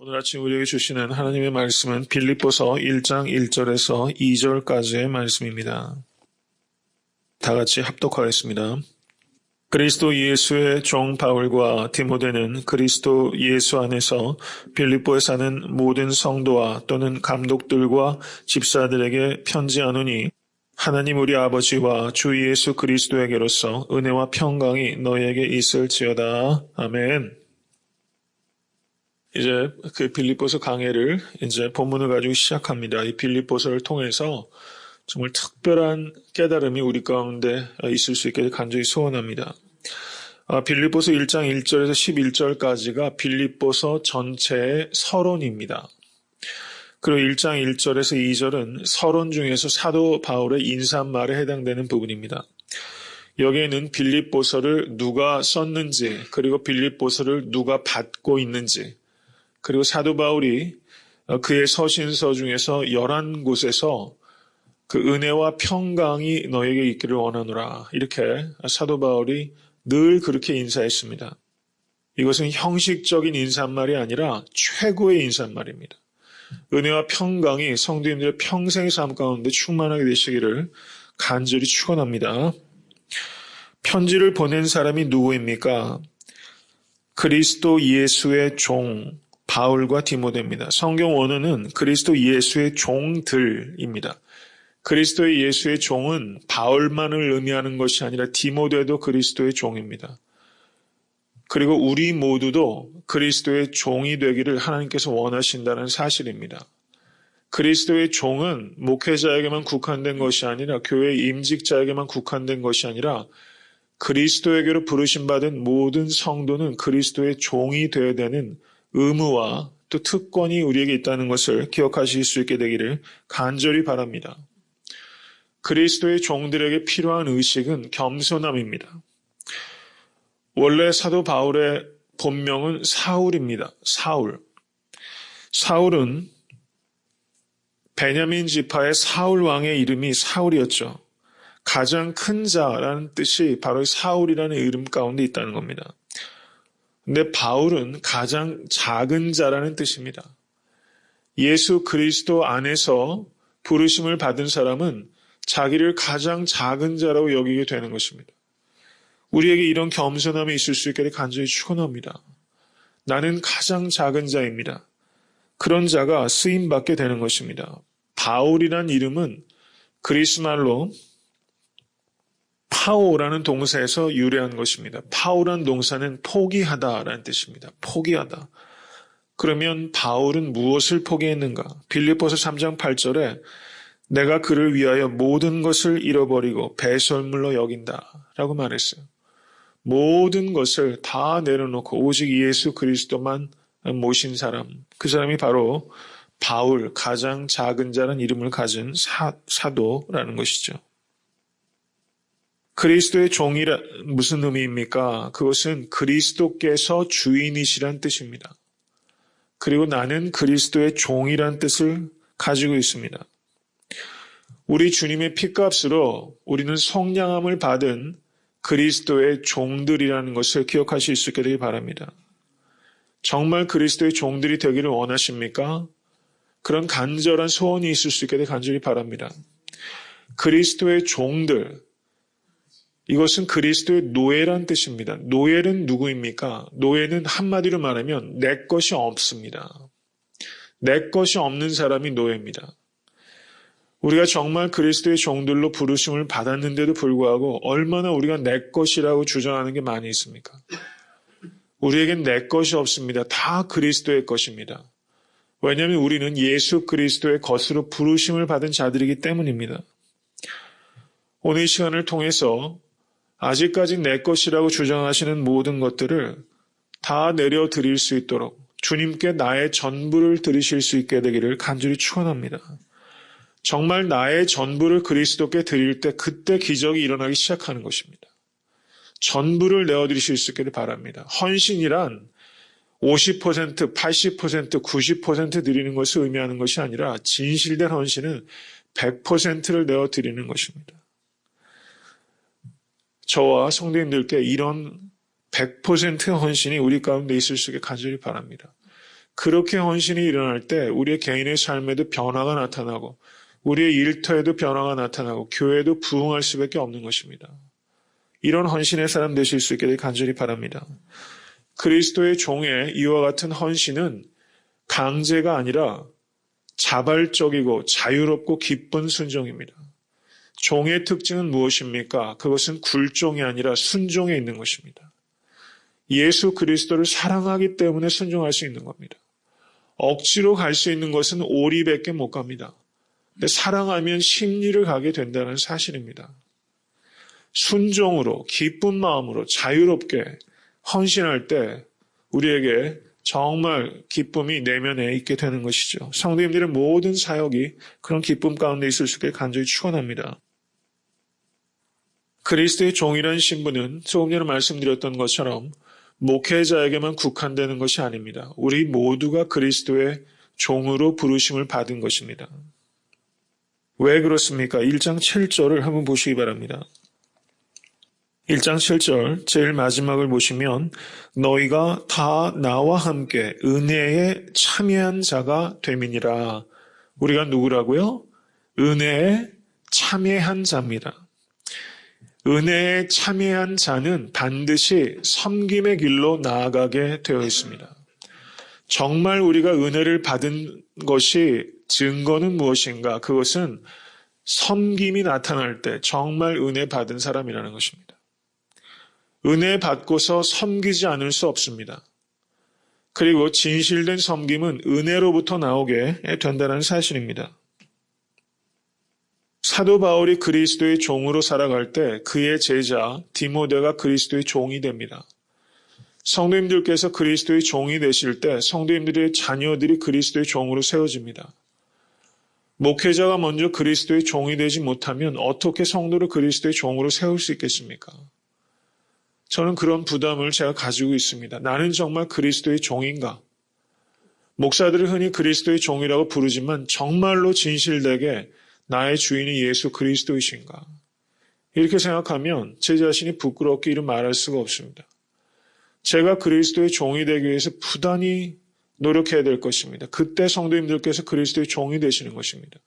오늘 아침 우리에게 주시는 하나님의 말씀은 빌립보서 1장 1절에서 2절까지의 말씀입니다. 다 같이 합독하겠습니다. 그리스도 예수의 종 바울과 디모데는 그리스도 예수 안에서 빌립보에 사는 모든 성도와 또는 감독들과 집사들에게 편지하노니 하나님 우리 아버지와 주 예수 그리스도에게로서 은혜와 평강이 너희에게 있을지어다. 아멘. 이제 그 빌립보서 강해를 이제 본문을 가지고 시작합니다. 이 빌립보서를 통해서 정말 특별한 깨달음이 우리 가운데 있을 수 있게 간절히 소원합니다. 빌립보서 1장 1절에서 11절까지가 빌립보서 전체의 서론입니다. 그리고 1장 1절에서 2절은 서론 중에서 사도 바울의 인사말에 해당되는 부분입니다. 여기에는 빌립보서를 누가 썼는지, 그리고 빌립보서를 누가 받고 있는지, 그리고 사도 바울이 그의 서신서 중에서 11곳에서 그 은혜와 평강이 너에게 있기를 원하노라. 이렇게 사도 바울이 늘 그렇게 인사했습니다. 이것은 형식적인 인사말이 아니라 최고의 인사말입니다. 은혜와 평강이 성도님들의 평생의 삶 가운데 충만하게 되시기를 간절히 축원합니다. 편지를 보낸 사람이 누구입니까? 그리스도 예수의 종 바울과 디모데입니다. 성경 원어는 그리스도 예수의 종들입니다. 그리스도 예수의 종은 바울만을 의미하는 것이 아니라 디모데도 그리스도의 종입니다. 그리고 우리 모두도 그리스도의 종이 되기를 하나님께서 원하신다는 사실입니다. 그리스도의 종은 목회자에게만 국한된 것이 아니라 교회 임직자에게만 국한된 것이 아니라 그리스도에게로 부르심받은 모든 성도는 그리스도의 종이 되어야 되는 의무와 또 특권이 우리에게 있다는 것을 기억하실 수 있게 되기를 간절히 바랍니다. 그리스도의 종들에게 필요한 의식은 겸손함입니다. 원래 사도 바울의 본명은 사울입니다. 사울은 베냐민 지파의 사울 왕의 이름이 사울이었죠. 가장 큰 자라는 뜻이 바로 사울이라는 이름 가운데 있다는 겁니다. 근데 바울은 가장 작은 자라는 뜻입니다. 예수 그리스도 안에서 부르심을 받은 사람은 자기를 가장 작은 자라고 여기게 되는 것입니다. 우리에게 이런 겸손함이 있을 수 있게 간절히 축원합니다. 나는 가장 작은 자입니다. 그런 자가 쓰임받게 되는 것입니다. 바울이란 이름은 그리스말로 파오라는 동사에서 유래한 것입니다. 파오라는 동사는 포기하다라는 뜻입니다. 포기하다. 그러면 바울은 무엇을 포기했는가? 빌립보서 3장 8절에 내가 그를 위하여 모든 것을 잃어버리고 배설물로 여긴다 라고 말했어요. 모든 것을 다 내려놓고 오직 예수 그리스도만 모신 사람, 그 사람이 바로 바울, 가장 작은 자라는 이름을 가진 사도라는 것이죠. 그리스도의 종이라 무슨 의미입니까? 그것은 그리스도께서 주인이시란 뜻입니다. 그리고 나는 그리스도의 종이란 뜻을 가지고 있습니다. 우리 주님의 피값으로 우리는 속량함을 받은 그리스도의 종들이라는 것을 기억하실 수 있게 되기 바랍니다. 정말 그리스도의 종들이 되기를 원하십니까? 그런 간절한 소원이 있을 수 있게 되기 간절히 바랍니다. 그리스도의 종들, 이것은 그리스도의 노예란 뜻입니다. 노예는 누구입니까? 노예는 한마디로 말하면 내 것이 없습니다. 내 것이 없는 사람이 노예입니다. 우리가 정말 그리스도의 종들로 부르심을 받았는데도 불구하고 얼마나 우리가 내 것이라고 주장하는 게 많이 있습니까? 우리에겐 내 것이 없습니다. 다 그리스도의 것입니다. 왜냐하면 우리는 예수 그리스도의 것으로 부르심을 받은 자들이기 때문입니다. 오늘 이 시간을 통해서 아직까지 내 것이라고 주장하시는 모든 것들을 다 내려드릴 수 있도록 주님께 나의 전부를 드리실 수 있게 되기를 간절히 축원합니다. 정말 나의 전부를 그리스도께 드릴 때 그때 기적이 일어나기 시작하는 것입니다. 전부를 내어드리실 수 있기를 바랍니다. 헌신이란 50%, 80%, 90% 드리는 것을 의미하는 것이 아니라 진실된 헌신은 100%를 내어드리는 것입니다. 저와 성도님들께 이런 100% 헌신이 우리 가운데 있을 수 있게 간절히 바랍니다. 그렇게 헌신이 일어날 때 우리의 개인의 삶에도 변화가 나타나고 우리의 일터에도 변화가 나타나고 교회도 부흥할 수밖에 없는 것입니다. 이런 헌신의 사람 되실 수 있게 되길 간절히 바랍니다. 그리스도의 종의 이와 같은 헌신은 강제가 아니라 자발적이고 자유롭고 기쁜 순종입니다. 종의 특징은 무엇입니까? 그것은 굴종이 아니라 순종에 있는 것입니다. 예수 그리스도를 사랑하기 때문에 순종할 수 있는 겁니다. 억지로 갈 수 있는 것은 오리밖에 못 갑니다. 근데 사랑하면 심리를 가게 된다는 사실입니다. 순종으로 기쁜 마음으로 자유롭게 헌신할 때 우리에게 정말 기쁨이 내면에 있게 되는 것이죠. 성도님들의 모든 사역이 그런 기쁨 가운데 있을 수 있게 간절히 축원합니다. 그리스도의 종이라는 신분은 조금 전에 말씀드렸던 것처럼 목회자에게만 국한되는 것이 아닙니다. 우리 모두가 그리스도의 종으로 부르심을 받은 것입니다. 왜 그렇습니까? 1장 7절을 한번 보시기 바랍니다. 1장 7절 제일 마지막을 보시면 너희가 다 나와 함께 은혜에 참여한 자가 됨이니라. 우리가 누구라고요? 은혜에 참여한 자입니다. 은혜에 참여한 자는 반드시 섬김의 길로 나아가게 되어 있습니다. 정말 우리가 은혜를 받은 것이 증거는 무엇인가? 그것은 섬김이 나타날 때 정말 은혜 받은 사람이라는 것입니다. 은혜 받고서 섬기지 않을 수 없습니다. 그리고 진실된 섬김은 은혜로부터 나오게 된다는 사실입니다. 사도 바울이 그리스도의 종으로 살아갈 때 그의 제자 디모데가 그리스도의 종이 됩니다. 성도님들께서 그리스도의 종이 되실 때 성도님들의 자녀들이 그리스도의 종으로 세워집니다. 목회자가 먼저 그리스도의 종이 되지 못하면 어떻게 성도를 그리스도의 종으로 세울 수 있겠습니까? 저는 그런 부담을 제가 가지고 있습니다. 나는 정말 그리스도의 종인가? 목사들을 흔히 그리스도의 종이라고 부르지만 정말로 진실되게 나의 주인이 예수 그리스도이신가? 이렇게 생각하면 제 자신이 부끄럽게 이를 말할 수가 없습니다. 제가 그리스도의 종이 되기 위해서 부단히 노력해야 될 것입니다. 그때 성도님들께서 그리스도의 종이 되시는 것입니다.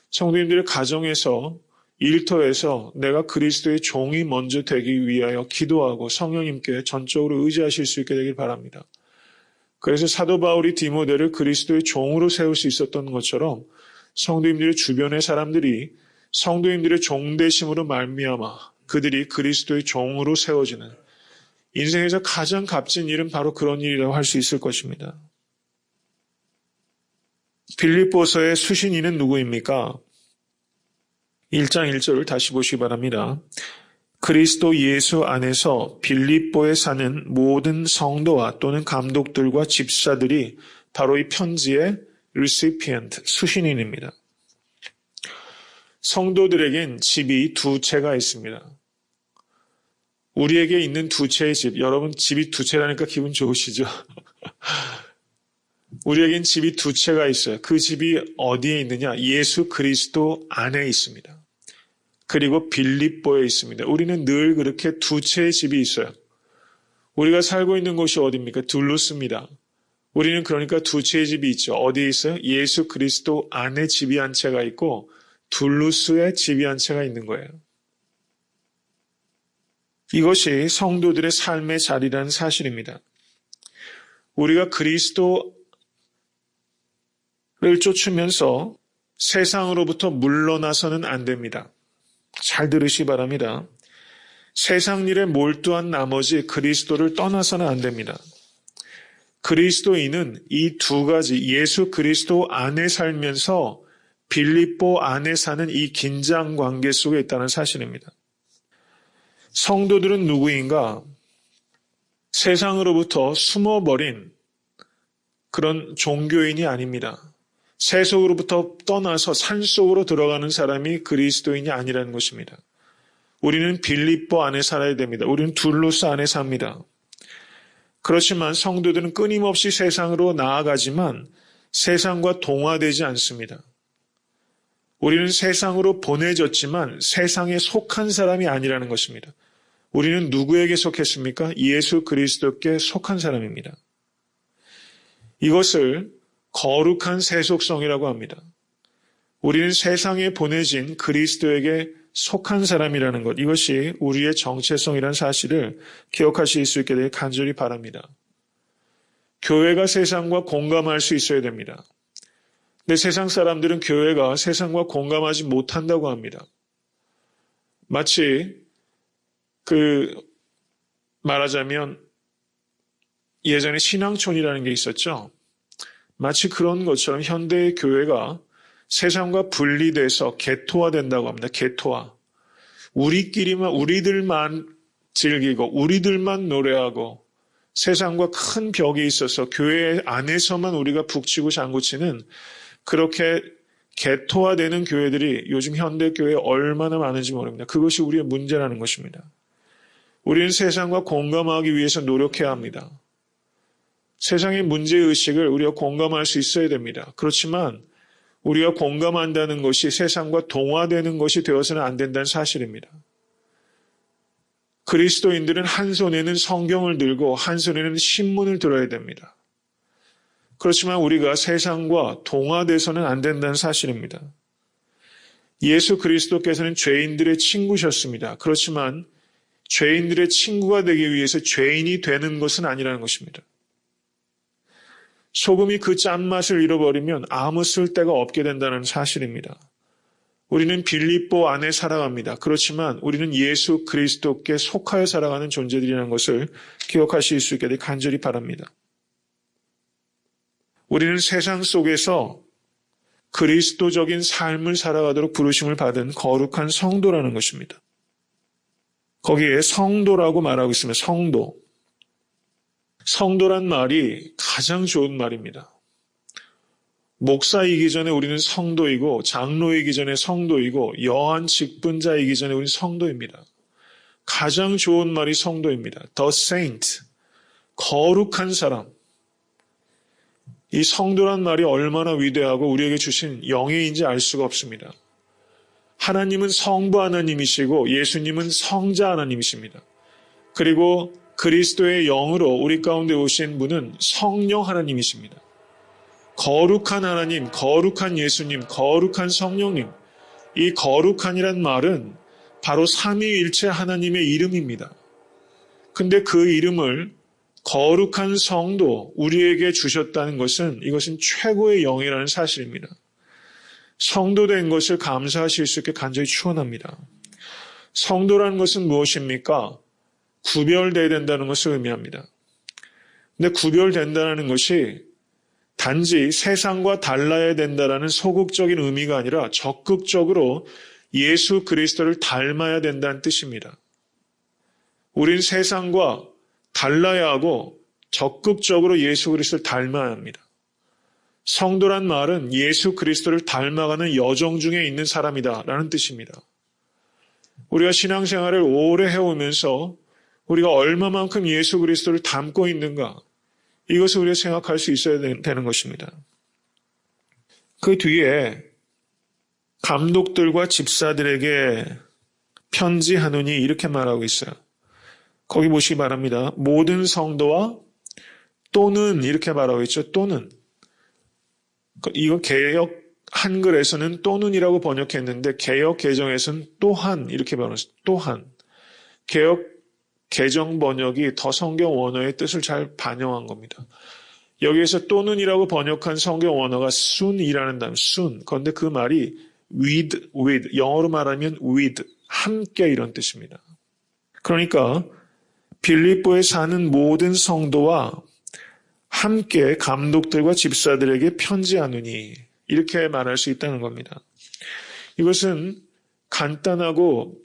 성도님들의 가정에서 일터에서 내가 그리스도의 종이 먼저 되기 위하여 기도하고 성령님께 전적으로 의지하실 수 있게 되길 바랍니다. 그래서 사도 바울이 디모데를 그리스도의 종으로 세울 수 있었던 것처럼 성도님들의 주변의 사람들이 성도님들의 종되심으로 말미암아 그들이 그리스도의 종으로 세워지는 인생에서 가장 값진 일은 바로 그런 일이라고 할 수 있을 것입니다. 빌립보서의 수신인은 누구입니까? 1장 1절을 다시 보시기 바랍니다. 그리스도 예수 안에서 빌립보에 사는 모든 성도와 또는 감독들과 집사들이 바로 이 편지의 recipient, 수신인입니다. 성도들에겐 집이 두 채가 있습니다. 우리에게 있는 두 채의 집, 여러분 집이 두 채라니까 기분 좋으시죠? 우리에겐 집이 두 채가 있어요. 그 집이 어디에 있느냐? 예수 그리스도 안에 있습니다. 그리고 빌립보에 있습니다. 우리는 늘 그렇게 두 채의 집이 있어요. 우리가 살고 있는 곳이 어디입니까? 둘루스입니다. 우리는 그러니까 두 채의 집이 있죠. 어디에 있어요? 예수 그리스도 안에 집이 한 채가 있고 둘루스에 집이 한 채가 있는 거예요. 이것이 성도들의 삶의 자리라는 사실입니다. 우리가 그리스도를 쫓으면서 세상으로부터 물러나서는 안 됩니다. 잘 들으시기 바랍니다. 세상 일에 몰두한 나머지 그리스도를 떠나서는 안 됩니다. 그리스도인은 이 두 가지 예수 그리스도 안에 살면서 빌립보 안에 사는 이 긴장 관계 속에 있다는 사실입니다. 성도들은 누구인가? 세상으로부터 숨어버린 그런 종교인이 아닙니다. 세속으로부터 떠나서 산속으로 들어가는 사람이 그리스도인이 아니라는 것입니다. 우리는 빌립보 안에 살아야 됩니다. 우리는 둘루스 안에 삽니다. 그렇지만 성도들은 끊임없이 세상으로 나아가지만 세상과 동화되지 않습니다. 우리는 세상으로 보내졌지만 세상에 속한 사람이 아니라는 것입니다. 우리는 누구에게 속했습니까? 예수 그리스도께 속한 사람입니다. 이것을 거룩한 세속성이라고 합니다. 우리는 세상에 보내진 그리스도에게 속한 사람이라는 것, 이것이 우리의 정체성이라는 사실을 기억하실 수 있게 되길 간절히 바랍니다. 교회가 세상과 공감할 수 있어야 됩니다. 근데 세상 사람들은 교회가 세상과 공감하지 못한다고 합니다. 마치 말하자면 예전에 신앙촌이라는 게 있었죠. 마치 그런 것처럼 현대의 교회가 세상과 분리돼서 개토화된다고 합니다. 개토화. 우리들만 즐기고 우리들만 노래하고 세상과 큰 벽이 있어서 교회 안에서만 우리가 북치고 장구치는 그렇게 개토화되는 교회들이 요즘 현대교회에 얼마나 많은지 모릅니다. 그것이 우리의 문제라는 것입니다. 우리는 세상과 공감하기 위해서 노력해야 합니다. 세상의 문제의식을 우리가 공감할 수 있어야 됩니다. 그렇지만 우리가 공감한다는 것이 세상과 동화되는 것이 되어서는 안 된다는 사실입니다. 그리스도인들은 한 손에는 성경을 들고 한 손에는 신문을 들어야 됩니다. 그렇지만 우리가 세상과 동화돼서는 안 된다는 사실입니다. 예수 그리스도께서는 죄인들의 친구셨습니다. 그렇지만 죄인들의 친구가 되기 위해서 죄인이 되는 것은 아니라는 것입니다. 소금이 그 짠맛을 잃어버리면 아무 쓸데가 없게 된다는 사실입니다. 우리는 빌립보 안에 살아갑니다. 그렇지만 우리는 예수 그리스도께 속하여 살아가는 존재들이라는 것을 기억하실 수 있게 되길 간절히 바랍니다. 우리는 세상 속에서 그리스도적인 삶을 살아가도록 부르심을 받은 거룩한 성도라는 것입니다. 거기에 성도라고 말하고 있으면 성도. 성도란 말이 가장 좋은 말입니다. 목사이기 전에 우리는 성도이고 장로이기 전에 성도이고 여한 직분자이기 전에 우리는 성도입니다. 가장 좋은 말이 성도입니다. The saint, 거룩한 사람. 이 성도란 말이 얼마나 위대하고 우리에게 주신 영예인지 알 수가 없습니다. 하나님은 성부 하나님이시고 예수님은 성자 하나님이십니다. 그리고 그리스도의 영으로 우리 가운데 오신 분은 성령 하나님이십니다. 거룩한 하나님, 거룩한 예수님, 거룩한 성령님. 이 거룩한이란 말은 바로 삼위일체 하나님의 이름입니다. 근데 그 이름을 거룩한 성도 우리에게 주셨다는 것은 이것은 최고의 영예라는 사실입니다. 성도된 것을 감사하실 수 있게 간절히 축원합니다. 성도라는 것은 무엇입니까? 구별되어야 된다는 것을 의미합니다. 근데 구별된다는 것이 단지 세상과 달라야 된다는 소극적인 의미가 아니라 적극적으로 예수 그리스도를 닮아야 된다는 뜻입니다. 우린 세상과 달라야 하고 적극적으로 예수 그리스도를 닮아야 합니다. 성도란 말은 예수 그리스도를 닮아가는 여정 중에 있는 사람이다라는 뜻입니다. 우리가 신앙생활을 오래 해오면서 우리가 얼마만큼 예수 그리스도를 닮고 있는가, 이것을 우리가 생각할 수 있어야 되는 것입니다. 그 뒤에 감독들과 집사들에게 편지하노니 이렇게 말하고 있어요. 거기 보시기 바랍니다. 모든 성도와 또는 이렇게 말하고 있죠. 또는. 이거 개역 한글에서는 또는이라고 번역했는데 개역 개정에서는 또한 이렇게 번역했어요. 또한. 개역 개정 번역이 더 성경 원어의 뜻을 잘 반영한 겁니다. 여기에서 또는이라고 번역한 성경 원어가 soon이라는 단어, soon. 그런데 그 말이 with, 영어로 말하면 with, 함께 이런 뜻입니다. 그러니까 빌립보에 사는 모든 성도와 함께 감독들과 집사들에게 편지하노니 이렇게 말할 수 있다는 겁니다. 이것은 간단하고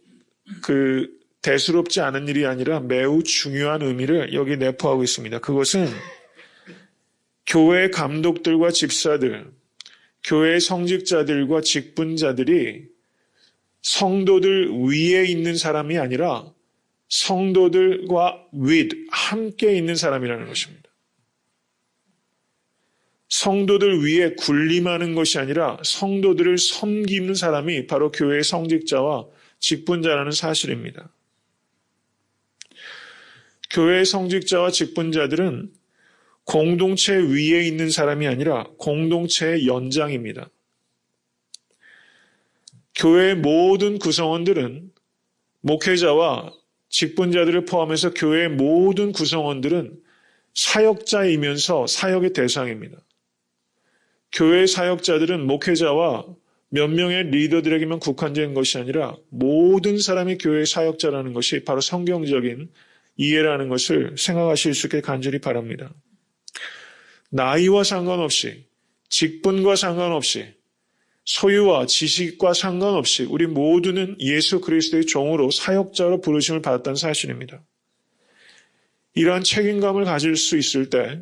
대수롭지 않은 일이 아니라 매우 중요한 의미를 여기 내포하고 있습니다. 그것은 교회 감독들과 집사들, 교회 성직자들과 직분자들이 성도들 위에 있는 사람이 아니라 성도들과 with, 함께 있는 사람이라는 것입니다. 성도들 위에 군림하는 것이 아니라 성도들을 섬기는 사람이 바로 교회의 성직자와 직분자라는 사실입니다. 교회의 성직자와 직분자들은 공동체 위에 있는 사람이 아니라 공동체의 연장입니다. 교회의 모든 구성원들은 목회자와 직분자들을 포함해서 교회의 모든 구성원들은 사역자이면서 사역의 대상입니다. 교회의 사역자들은 목회자와 몇 명의 리더들에게만 국한된 것이 아니라 모든 사람이 교회의 사역자라는 것이 바로 성경적인 이해라는 것을 생각하실 수 있게 간절히 바랍니다. 나이와 상관없이, 직분과 상관없이, 소유와 지식과 상관없이 우리 모두는 예수 그리스도의 종으로 사역자로 부르심을 받았다는 사실입니다. 이러한 책임감을 가질 수 있을 때,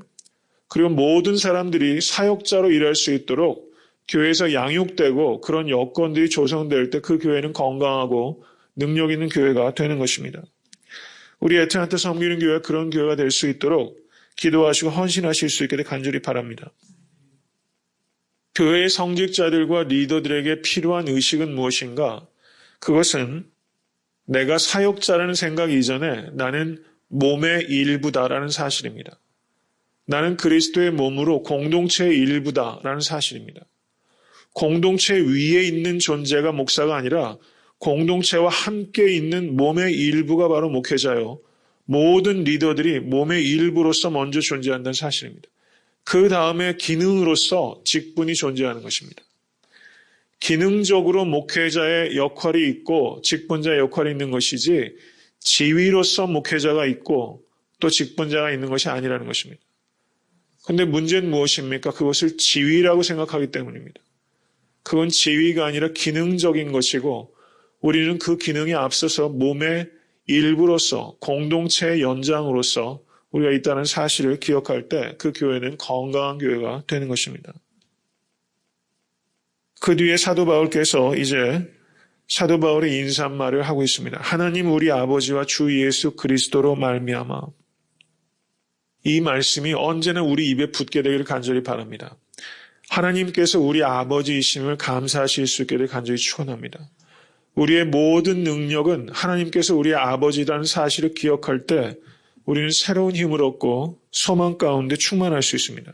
그리고 모든 사람들이 사역자로 일할 수 있도록 교회에서 양육되고 그런 여건들이 조성될 때 그 교회는 건강하고 능력 있는 교회가 되는 것입니다. 우리 애틀랜타 섬기는 교회가 그런 교회가 될 수 있도록 기도하시고 헌신하실 수 있게 간절히 바랍니다. 교회의 성직자들과 리더들에게 필요한 의식은 무엇인가? 그것은 내가 사역자라는 생각 이전에 나는 몸의 일부다라는 사실입니다. 나는 그리스도의 몸으로 공동체의 일부다라는 사실입니다. 공동체 위에 있는 존재가 목사가 아니라 공동체와 함께 있는 몸의 일부가 바로 목회자요. 모든 리더들이 몸의 일부로서 먼저 존재한다는 사실입니다. 그 다음에 기능으로서 직분이 존재하는 것입니다. 기능적으로 목회자의 역할이 있고 직분자의 역할이 있는 것이지 지위로서 목회자가 있고 또 직분자가 있는 것이 아니라는 것입니다. 그런데 문제는 무엇입니까? 그것을 지위라고 생각하기 때문입니다. 그건 지위가 아니라 기능적인 것이고 우리는 그 기능에 앞서서 몸의 일부로서 공동체의 연장으로서 우리가 있다는 사실을 기억할 때 그 교회는 건강한 교회가 되는 것입니다. 그 뒤에 사도 바울께서 이제 사도 바울의 인사말을 하고 있습니다. 하나님 우리 아버지와 주 예수 그리스도로 말미암아. 이 말씀이 언제나 우리 입에 붙게 되기를 간절히 바랍니다. 하나님께서 우리 아버지이심을 감사하실 수 있기를 간절히 축원합니다. 우리의 모든 능력은 하나님께서 우리의 아버지라는 사실을 기억할 때 우리는 새로운 힘을 얻고 소망 가운데 충만할 수 있습니다.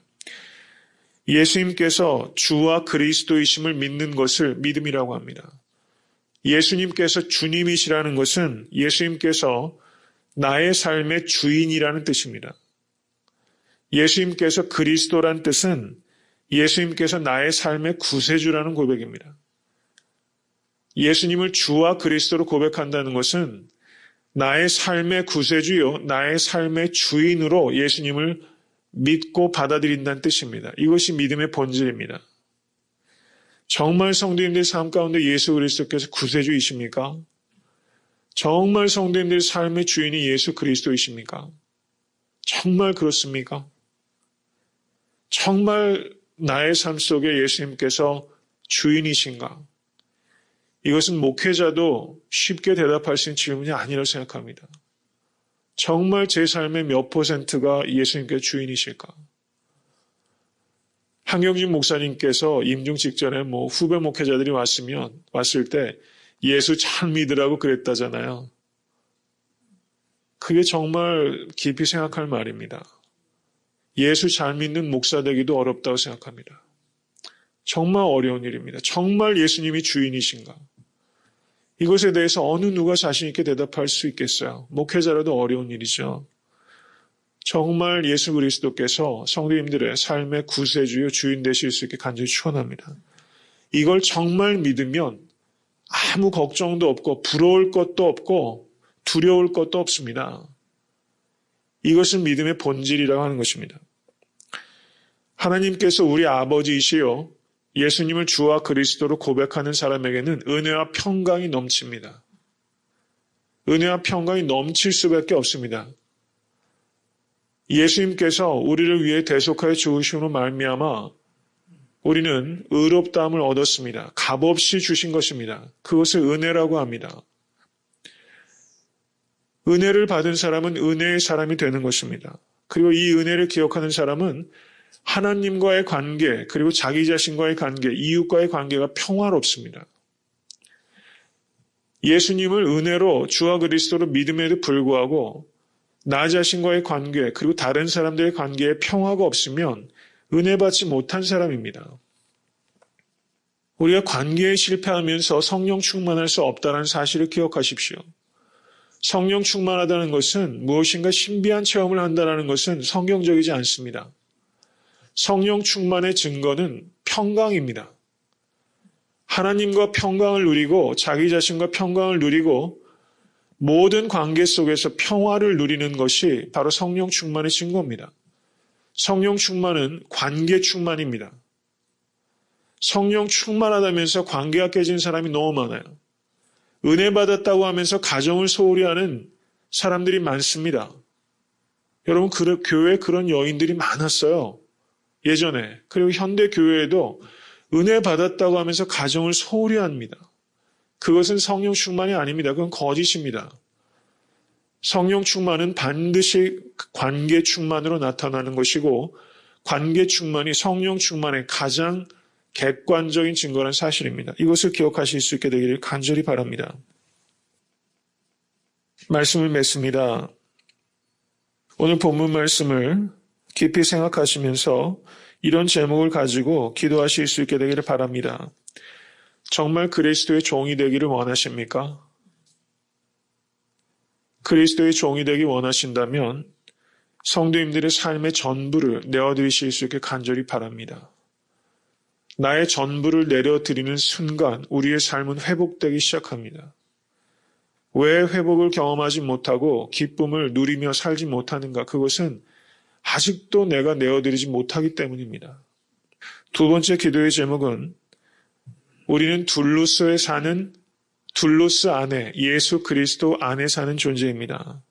예수님께서 주와 그리스도이심을 믿는 것을 믿음이라고 합니다. 예수님께서 주님이시라는 것은 예수님께서 나의 삶의 주인이라는 뜻입니다. 예수님께서 그리스도란 뜻은 예수님께서 나의 삶의 구세주라는 고백입니다. 예수님을 주와 그리스도로 고백한다는 것은 나의 삶의 구세주요, 나의 삶의 주인으로 예수님을 믿고 받아들인다는 뜻입니다. 이것이 믿음의 본질입니다. 정말 성도님들 삶 가운데 예수 그리스도께서 구세주이십니까? 정말 성도님들 삶의 주인이 예수 그리스도이십니까? 정말 그렇습니까? 정말 나의 삶 속에 예수님께서 주인이신가? 이것은 목회자도 쉽게 대답할 수 있는 질문이 아니라고 생각합니다. 정말 제 삶의 몇 %가 예수님께서 주인이실까? 한경진 목사님께서 임종 직전에 후배 목회자들이 왔을 때 예수 잘 믿으라고 그랬다잖아요. 그게 정말 깊이 생각할 말입니다. 예수 잘 믿는 목사 되기도 어렵다고 생각합니다. 정말 어려운 일입니다. 정말 예수님이 주인이신가? 이것에 대해서 어느 누가 자신 있게 대답할 수 있겠어요? 목회자라도 어려운 일이죠. 정말 예수 그리스도께서 성도님들의 삶의 구세주요 주인 되실 수 있게 간절히 축원합니다. 이걸 정말 믿으면 아무 걱정도 없고 부러울 것도 없고 두려울 것도 없습니다. 이것은 믿음의 본질이라고 하는 것입니다. 하나님께서 우리 아버지이시요 예수님을 주와 그리스도로 고백하는 사람에게는 은혜와 평강이 넘칩니다. 은혜와 평강이 넘칠 수밖에 없습니다. 예수님께서 우리를 위해 대속하여 죽으심으로 말미암아 우리는 의롭다함을 얻었습니다. 값없이 주신 것입니다. 그것을 은혜라고 합니다. 은혜를 받은 사람은 은혜의 사람이 되는 것입니다. 그리고 이 은혜를 기억하는 사람은 하나님과의 관계, 그리고 자기 자신과의 관계, 이웃과의 관계가 평화롭습니다. 예수님을 은혜로 주와 그리스도로 믿음에도 불구하고 나 자신과의 관계, 그리고 다른 사람들의 관계에 평화가 없으면 은혜 받지 못한 사람입니다. 우리가 관계에 실패하면서 성령 충만할 수 없다는 사실을 기억하십시오. 성령 충만하다는 것은 무엇인가 신비한 체험을 한다는 것은 성경적이지 않습니다. 성령 충만의 증거는 평강입니다. 하나님과 평강을 누리고 자기 자신과 평강을 누리고 모든 관계 속에서 평화를 누리는 것이 바로 성령 충만의 증거입니다. 성령 충만은 관계 충만입니다. 성령 충만하다면서 관계가 깨진 사람이 너무 많아요. 은혜 받았다고 하면서 가정을 소홀히 하는 사람들이 많습니다. 여러분, 교회에 그런 여인들이 많았어요. 예전에. 그리고 현대 교회에도 은혜 받았다고 하면서 가정을 소홀히 합니다. 그것은 성령 충만이 아닙니다. 그건 거짓입니다. 성령 충만은 반드시 관계 충만으로 나타나는 것이고 관계 충만이 성령 충만의 가장 객관적인 증거라는 사실입니다. 이것을 기억하실 수 있게 되기를 간절히 바랍니다. 말씀을 맺습니다. 오늘 본문 말씀을 깊이 생각하시면서 이런 제목을 가지고 기도하실 수 있게 되기를 바랍니다. 정말 그리스도의 종이 되기를 원하십니까? 그리스도의 종이 되기 원하신다면 성도님들의 삶의 전부를 내어드리실 수 있게 간절히 바랍니다. 나의 전부를 내려드리는 순간 우리의 삶은 회복되기 시작합니다. 왜 회복을 경험하지 못하고 기쁨을 누리며 살지 못하는가? 그것은 아직도 내가 내어드리지 못하기 때문입니다. 두 번째 기도의 제목은 우리는 둘로스 안에 예수 그리스도 안에 사는 존재입니다.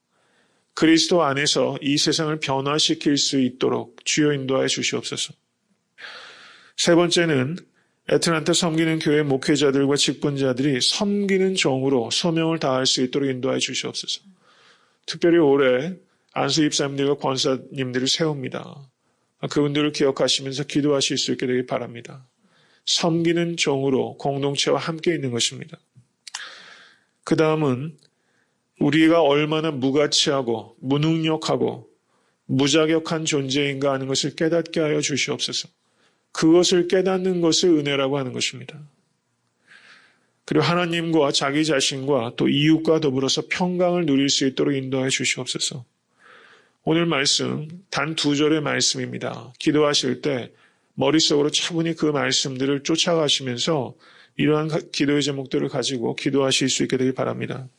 그리스도 안에서 이 세상을 변화시킬 수 있도록 주여 인도하여 주시옵소서. 세 번째는 애틀랜타 섬기는 교회 목회자들과 직분자들이 섬기는 종으로 소명을 다할 수 있도록 인도하여 주시옵소서. 특별히 올해 안수 입사님들과 권사님들을 세웁니다. 그분들을 기억하시면서 기도하실 수 있게 되길 바랍니다. 섬기는 종으로 공동체와 함께 있는 것입니다. 그 다음은 우리가 얼마나 무가치하고 무능력하고 무자격한 존재인가 하는 것을 깨닫게 하여 주시옵소서. 그것을 깨닫는 것을 은혜라고 하는 것입니다. 그리고 하나님과 자기 자신과 또 이웃과 더불어서 평강을 누릴 수 있도록 인도하여 주시옵소서. 오늘 말씀 단 2절의 말씀입니다. 기도하실 때 머릿속으로 차분히 그 말씀들을 쫓아가시면서 이러한 기도의 제목들을 가지고 기도하실 수 있게 되길 바랍니다.